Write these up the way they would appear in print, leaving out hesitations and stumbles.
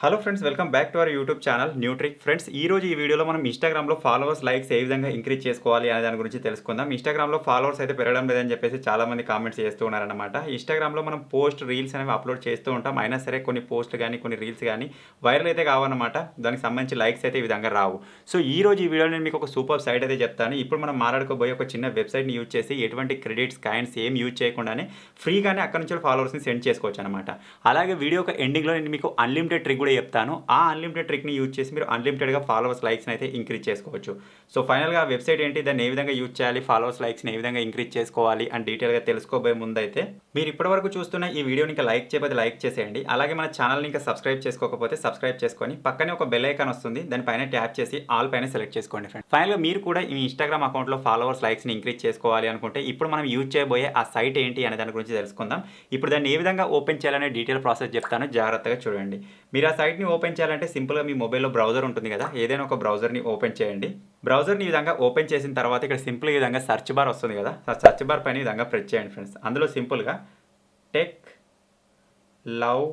Hello friends, welcome back to our YouTube channel new trick. Friends, ఈ రోజు ఈ వీడియోలో మనం ఇన్స్టాగ్రామ్లో ఫాలోవర్స్ లైక్స్ ఏ విధంగా ఇంక్రీజ్ చేసుకోవాలి అనే దాని గురించి తెలుసుకుందాం. ఇన్స్టాగ్రామ్లో ఫాలోవర్స్ అయితే పెరగడం లేదని చెప్పేసి చాలా మంది కామెంట్స్ చేస్తూ ఉన్నారన్నమాట. ఇన్స్టాగ్రామ్లో మనం పోస్ట్ రీల్స్ అనేవి అప్లోడ్ చేస్తూ ఉంటాం. అయినా సరే కొన్ని పోస్ట్లు కానీ కొన్ని రీల్స్ కానీ వైరల్ అయితే కావన్నమాట. దానికి సంబంధించి లైక్స్ అయితే ఈ విధంగా రావు. సో ఈ రోజు ఈ వీడియోలో నేను మీకు ఒక సూపర్ సైట్ అయితే చెప్తాను. ఇప్పుడు మనం మాట్లాడుకోబోయే ఒక చిన్న వెబ్సైట్ని యూజ్ చేసి ఎటువంటి క్రెడిట్స్ కాయిన్స్ ఏం యూజ్ చేయకుండానే ఫ్రీగానే అక్కడ నుంచి ఫాలోవర్స్ని సెండ్ చేసుకోవచ్చు అనమాట. అలాగే వీడియో ఒక ఎండింగ్లో నేను మీకు అన్లిమిటెడ్ ట్రిక్ కూడా చెప్తాను. ఆ అన్లిమిటెడ్ ట్రిక్ని యూజ్ చేసి మీరు అన్లిమిటెడ్గా ఫాలోవర్స్ లైక్స్ని అయితే ఇంక్రీజ్ చేసుకోవచ్చు. సో ఫైనల్గా ఆ వెబ్సైట్ ఏంటి, దాన్ని ఏ విధంగా యూజ్ చేయాలి, ఫాలోవర్స్ లైక్స్ని ఏ విధంగా ఇంక్రీజ్ చేసుకోవాలి అని డీటెయిల్గా తెలుసుకోబోయే ముందు అయితే మీరు ఇప్పటివరకు చూస్తున్న ఈ వీడియోని ఇంకా లైక్ చేయకపోతే లైక్ చేసేయండి. అలాగే మన ఛానల్ని ఇంకా సబ్స్క్రైబ్ చేసుకోకపోతే సబ్స్క్రైబ్ చేసుకొని పక్కనే ఒక బెల్ ఐకాన్ వస్తుంది, దానిపైన ట్యాప్ చేసి ఆల్ పైన సెలెక్ట్ చేసుకోండి ఫ్రెండ్స్. ఫైనల్గా మీరు కూడా ఈ ఇన్స్టాగ్రామ్ అకౌంట్లో ఫాలోవర్స్ లైక్స్ని ఇంక్రీజ్ చేసుకోవాలి అనుకుంటే ఇప్పుడు మనం యూజ్ చేయబోయే ఆ సైట్ ఏంటి అనే దాని గురించి తెలుసుకుందాం. ఇప్పుడు దాన్ని ఏ విధంగా ఓపెన్ చేయాలనే డీటెయిల్ ప్రాసెస్ చెప్తాను, జాగ్రత్తగా చూడండి. మీరు ఆ సైట్ని ఓపెన్ చేయాలంటే సింపుల్గా మీ మొబైల్లో బ్రౌజర్ ఉంటుంది కదా, ఏదైనా ఒక బ్రౌజర్ని ఓపెన్ చేయండి. బ్రౌజర్ని ఈ విధంగా ఓపెన్ చేసిన తర్వాత ఇక్కడ సింపుల్గా ఈ విధంగా సెర్చ్ బార్ వస్తుంది కదా, ఆ సెర్చ్ బార్ పైన ఈ విధంగా ప్రెస్ చేయండి ఫ్రెండ్స్. అందులో సింపుల్గా టెక్ లవ్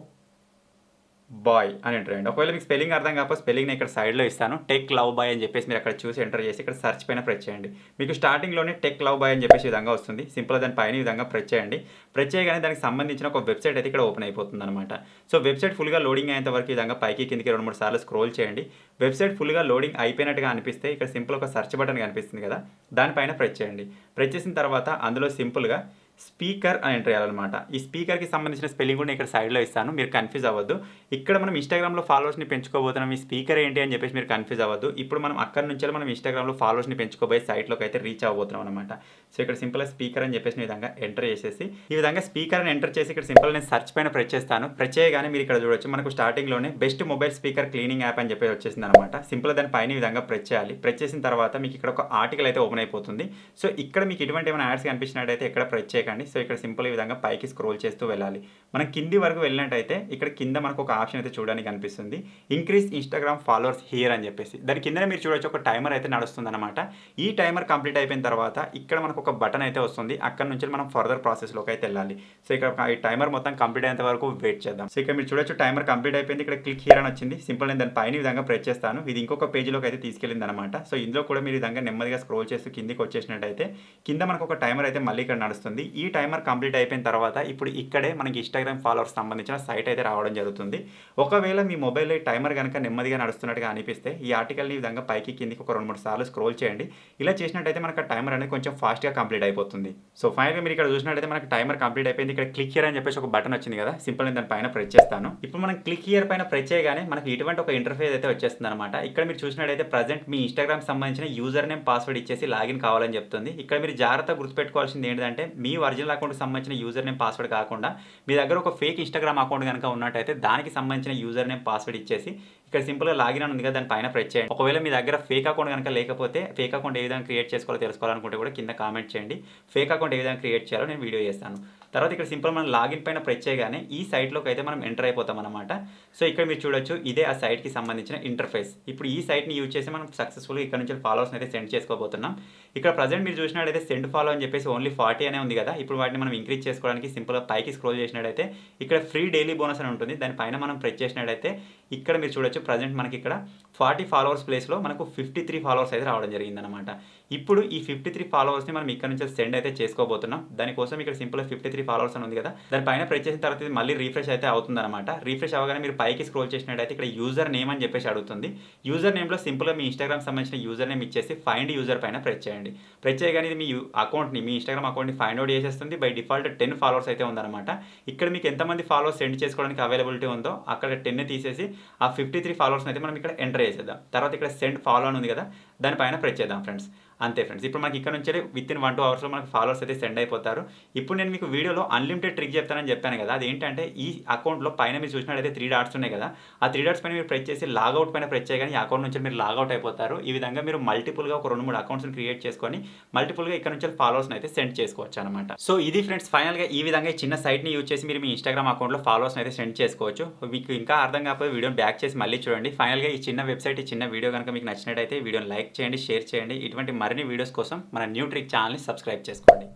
బాయ్ అని ఎంటర్ చేయండి. ఒకవేళ మీకు స్పెల్లింగ్ అర్థం కాకపోతే స్పెల్లింగ్ ఇక్కడ సైడ్లో ఇస్తాను. టెక్ లవ్ బాయ్ అని చెప్పేసి మీరు అక్కడ చూసి ఎంటర్ చేసి ఇక్కడ సెర్చ్ పైన ప్రెస్ చేయండి. మీకు స్టార్టింగ్లోనే టెక్ లవ్ బాయ్ అని చెప్పేసి విధంగా వస్తుంది. సింపుల్గా దాని పైన ఈ విధంగా ప్రెస్ చేయండి. ప్రెస్ చేయగానే దానికి సంబంధించిన ఒక వెబ్సైట్ అయితే ఇక్కడ ఓపెన్ అయిపోతుంది అనమాట. సో వెబ్సైట్ ఫుల్గా లోడింగ్ అయ్యేంత వరకు ఈ విధంగా పైకి కిందికి 2-3 సార్లు స్క్రోల్ చేయండి. వెబ్సైట్ ఫుల్గా లోడింగ్ అయిపోయినట్టుగా అనిపిస్తే ఇక్కడ సింపుల్ ఒక సెర్చ్ బటన్ కనిపిస్తుంది కదా, దానిపైన ప్రెస్ చేయండి. ప్రెస్ చేసిన తర్వాత అందులో సింపుల్గా స్పీకర్ అని ఎంటర్ చేయాలన్నమాట. ఈ స్పీకర్కి సంబంధించిన స్పెల్లింగ్ కూడా ఇక్కడ సైడ్లో ఇస్తాను, మీరు కన్ఫ్యూజ్ అవ్వద్దు. ఇక్కడ మనం ఇన్స్టాగ్రామ్లో ఫాలోవర్స్ని పెంచుకోబోతున్నాం, ఈ స్పీకర్ ఏంటి అని చెప్పేసి మీరు కన్ఫ్యూజ్ అవ్వద్దు. ఇప్పుడు మనం అక్కడి నుంచి మనం ఇన్స్టాగ్రామ్లో ఫాలోవర్స్ని పెంచుకోబోయే సైట్లోకి అయితే రీచ్ అవ్వబోతున్నాం అనమాట. సో ఇక్కడ సింపుల్గా స్పీకర్ అని చెప్పేసి ఈ విధంగా ఎంటర్ చేసేసి ఈ విధంగా స్పీకర్ అని ఎంటర్ చేసి ఇక్కడ సింపుల్ నేను సెర్చ్ పైన ప్రెస్ చేస్తాను. ప్రెస్ చేయగానే మీరు ఇక్కడ చూడొచ్చు, మనకు స్టార్టింగ్లోనే best mobile speaker cleaning app అని చెప్పేసి వచ్చేసింది అనమాట. సింపుల్గా దాని పైన ఈ విధంగా ప్రెస్ చేయాలి. ప్రెస్ చేసిన తర్వాత మీకు ఇక్కడ ఒక ఆర్టికల్ అయితే ఓపెన్ అయిపోతుంది. సో ఇక్కడ మీకు ఎటువంటి ఏమైనా యాడ్స్ కనిపించినట్టయితే ఇక్కడ ప్రెస్ చేయకండి. సో ఇక్కడ సింపుల్ ఈ విధంగా పైకి స్క్రోల్ చేస్తూ వెళ్ళాలి. మనం కింది వరకు వెళ్ళినట్టయితే ఇక్కడ కింద మనకు ఒక ఆప్షన్ అయితే చూడడానికి కనిపిస్తుంది, ఇంక్రీజ్ ఇన్స్టాగ్రామ్ ఫాలోవర్స్ హియర్ అని చెప్పేసి. దాని కింద మీరు చూడొచ్చు ఒక టైమర్ అయితే నడుస్తుంది అనమాట. ఈ టైమర్ కంప్లీట్ అయిపోయిన తర్వాత ఇక్కడ మనకు ఒక బటన్ అయితే వస్తుంది. అక్కడ నుంచి మనం ఫర్దర్ ప్రాసెస్లోకి అయితే వెళ్ళాలి. సో ఇక్కడ ఈ టైమర్ మొత్తం కంప్లీట్ అయ్యేంత వరకు వెయిట్ చేద్దాం. సో ఇక్కడ మీరు చూడొచ్చు టైమర్ కంప్లీట్ అయిపోయింది. ఇక్కడ క్లిక్ హియర్ అని వచ్చింది. సింపుల్ నేను దాని పైన ఈ విధంగా ప్రెస్ చేస్తాను. ఇది ఇంకొక పేజీలోకి అయితే తీసుకెళ్ళింది అనమాట. సో ఇందులో కూడా మీరు ఈ విధంగా నెమ్మదిగా స్క్రోల్ చేస్తూ కిందికి వచ్చేసినట్టయితే కింద మనకు ఒక టైమర్ అయితే మళ్ళీ ఇక్కడ నడుస్తుంది. ఈ టైమర్ కంప్లీట్ అయిపోయిన తర్వాత ఇప్పుడు ఇక్కడే మనకి ఇన్స్టాగ్రామ్ ఫాలోవర్స్ సంబంధించిన సైట్ అయితే రావడం జరుగుతుంది. ఒకవేళ మీ మొబైల్లో టైమర్ కనుక నెమ్మదిగా నడుస్తున్నట్టుగా అనిపిస్తే ఈ ఆర్టికల్ని ఈ విధంగా పైకి కిందికి ఒక 2-3 సార్లు స్క్రోల్ చేయండి. ఇలా చేసినట్టయితే మనకు టైమర్ అనేది కొంచెం ఫాస్ట్గా కంప్లీట్ అయిపోతుంది. సో ఫైనల్గా మీరు ఇక్కడ చూసినట్టయితే మనకి టైమర్ కంప్లీట్ అయిపోయింది. ఇక్కడ క్లిక్ హియర్ అని చెప్పేసి ఒక బటన్ వచ్చింది కదా, సింపుల్ నేను దాని పైన ప్రెస్ చేస్తాను. ఇప్పుడు మనం క్లిక్ హియర్ పైన ప్రెస్ చేయగానే మనకి ఇటువంటి ఒక ఇంటర్ఫేస్ అయితే వచ్చేస్తుంది అనమాట. ఇక్కడ మీరు చూసినట్టయితే ప్రజెంట్ మీ ఇన్స్టాగ్రామ్ సంబంధించిన యూజర్ నేమ్ పాస్వర్డ్ ఇచ్చేసి లాగిన్ కావాలని చెప్తుంది. ఇక్కడ మీరు జాగ్రత్తగా గుర్తుపెట్టుకోవాల్సింది ఏంటంటే మీ ఒరిజినల్ అకౌంట్కి సంబంధించిన యూజర్ నేమ్ పాస్వర్డ్ కాకుండా మీ దగ్గర ఒక ఫేక్ ఇన్స్టాగ్రామ్ అకౌంట్ కనుక ఉన్నట్టయితే దానికి సంబంధించిన యూజర్ నేమ్ పాస్వర్డ్ ఇచ్చేసి ఇక్కడ సింపుల్గా లాగిన్ అని ఉంది కదా, దాని పైన ప్రెస్ చేయండి. ఒకవేళ మీ దగ్గర ఫేక్ అకౌంట్ కనుక లేకపోతే ఫేక్ అకౌంట్ ఏ విధంగా క్రియేట్ చేసుకోవాలో తెలుసుకోవాలనుకుంటే కూడా కింద కామెంట్ చేయండి. ఫేక్ అకౌంట్ ఏ విధంగా క్రియేట్ చేయాలో నేను వీడియో చేస్తాను. తర్వాత ఇక్కడ సింపుల్ మనం లాగిన్ పైన ప్రెస్ చేయగానే ఈ సైట్లోకి అయితే మనం ఎంటర్ అయిపోతాం అనమాట. సో ఇక్కడ మీరు చూడొచ్చు ఇదే ఆ సైట్కి సంబంధించిన ఇంటర్ఫేస్. ఇప్పుడు ఈ సైట్ని యూజ్ చేసి మనం సక్సెస్ఫుల్గా ఇక్కడ నుంచి ఫాలోవర్స్ అయితే సెండ్ చేసుకోబోతున్నాం. ఇక్కడ ప్రజెంట్ మీరు చూసినట్టయితే సెండ్ ఫాలో అని చెప్పేసి ఓన్లీ 40 అనే ఉంది కదా. ఇప్పుడు వాటిని మనం ఇంక్రీజ్ చేసుకోవడానికి సింపుల్గా పైకి స్క్రోల్ చేసినట్టయితే ఇక్కడ ఫ్రీ డైలీ బోనస్ అని ఉంటుంది, దానిపైన మనం ప్రెస్ చేసినట్టయితే ఇక్కడ మీరు చూడొచ్చు ప్రజెంట్ మనకి ఇక్కడ 40 ఫాలోవర్స్ ప్లేస్లో మనకు 53 ఫాలోవర్స్ అయితే రావడం జరిగిందనమాట. ఇప్పుడు ఈ 53 ఫాలోవర్స్ని మనం ఇక్కడ నుంచి సెండ్ అయితే చేసుకోబోతున్నాం. దానికోసం ఇక్కడ సింపుల్గా 53 ఫాలోవర్స్ అని ఉంది కదా, దానిపైన ప్రెస్ చేసిన తర్వాత ఇది మళ్ళీ రీఫ్రెష్ అయితే అవుతుందన్నమాట. రీఫ్రెష్ అవ్వగానే మీరు పైకి స్క్రోల్ చేసినట్టయితే ఇక్కడ యూజర్ నేమ్ అని చెప్పేసి అడుగుతుంది. యూజర్ నేమ్లో సింపుల్గా మీ ఇన్స్టాగ్రామ్ సంబంధించిన యూజర్ నేమ్ ఇచ్చేసి ఫైండ్ యూజర్ పైన ప్రెస్ చేయండి. ప్రెస్ చేయగానే ఇది మీ అకౌంట్ని మీ ఇన్స్టాగ్రామ్ అకౌంట్ని ఫైండ్ అవుట్ చేసేస్తుంది. బై డిఫాల్ట్ 10 ఫాలోవర్స్ అయితే ఉందన్నమాట. ఇక్కడ మీకు ఎంతమంది ఫాలోవర్స్ సెండ్ చేసుకోవడానికి అవైలబిలిటీ ఉందో అక్కడ 10 తీసేసి ఆ 53 ఫాలోవర్స్ని అయితే మనం ఇక్కడ ఎంటర్ చేసేద్దాం. తర్వాత ఇక్కడ సెండ్ ఫాలో అని ఉంది కదా, దానిపైన ప్రెస్ చేద్దాం ఫ్రెండ్స్. అంతే ఫ్రెండ్స్, ఇప్పుడు మనకి ఇక్కడ నుంచి వితిన్ 1-2 అవర్స్లో మనకు ఫాలోవర్స్ అయితే సెండ్ అయిపోతారు. ఇప్పుడు నేను మీకు వీడియోలో అన్లిమిటెడ్ ట్రిక్ చెప్తానని చెప్పాను కదా, అదేంటంటే ఈ అకౌంట్లో పైన మీరు చూసినట్టయితే 3 డాట్స్ ఉన్నాయి కదా, ఆ 3 డాట్స్ పైన మీరు ప్రెస్ చేసి లాగౌట్ పైన ప్రెస్ చేయగానే ఈ అకౌంట్ నుంచి మీరు లాగౌట్ అయిపోతారు. ఈ విధంగా మీరు మల్టిపుల్గా ఒక 2-3 అకౌంట్స్ని క్రియేట్ చేసుకొని మల్టిపుల్గా ఇక్కడ నుంచి ఫాలోవర్స్ని అయితే సెండ్ చేసుకోవచ్చు అనమాట. సో ఇది ఫ్రెండ్స్, ఫైనల్గా ఈ విధంగా ఈ చిన్న సైట్ని యూజ్ చేసి మీరు మీ ఇన్స్టాగ్రామ్ అకౌంట్లో ఫాలోవర్స్ని అయితే సెండ్ చేసుకోవచ్చు. మీకు ఇంకా అర్థం కాకపోతే వీడియోని బ్యాక్ చేసి మళ్ళీ చూడండి. ఫైనల్గా ఈ చిన్న వెబ్సైట్ ఈ చిన్న వీడియో కనుక మీకు నచ్చినట్టయితే వీడియోని లైక్ చేయండి, షేర్ చేయండి. ఇటువంటి మరిన్ని వీడియోస్ కోసం మన న్యూ ట్రిక్ ఛానల్ని సబ్స్క్రైబ్ చేసుకోండి.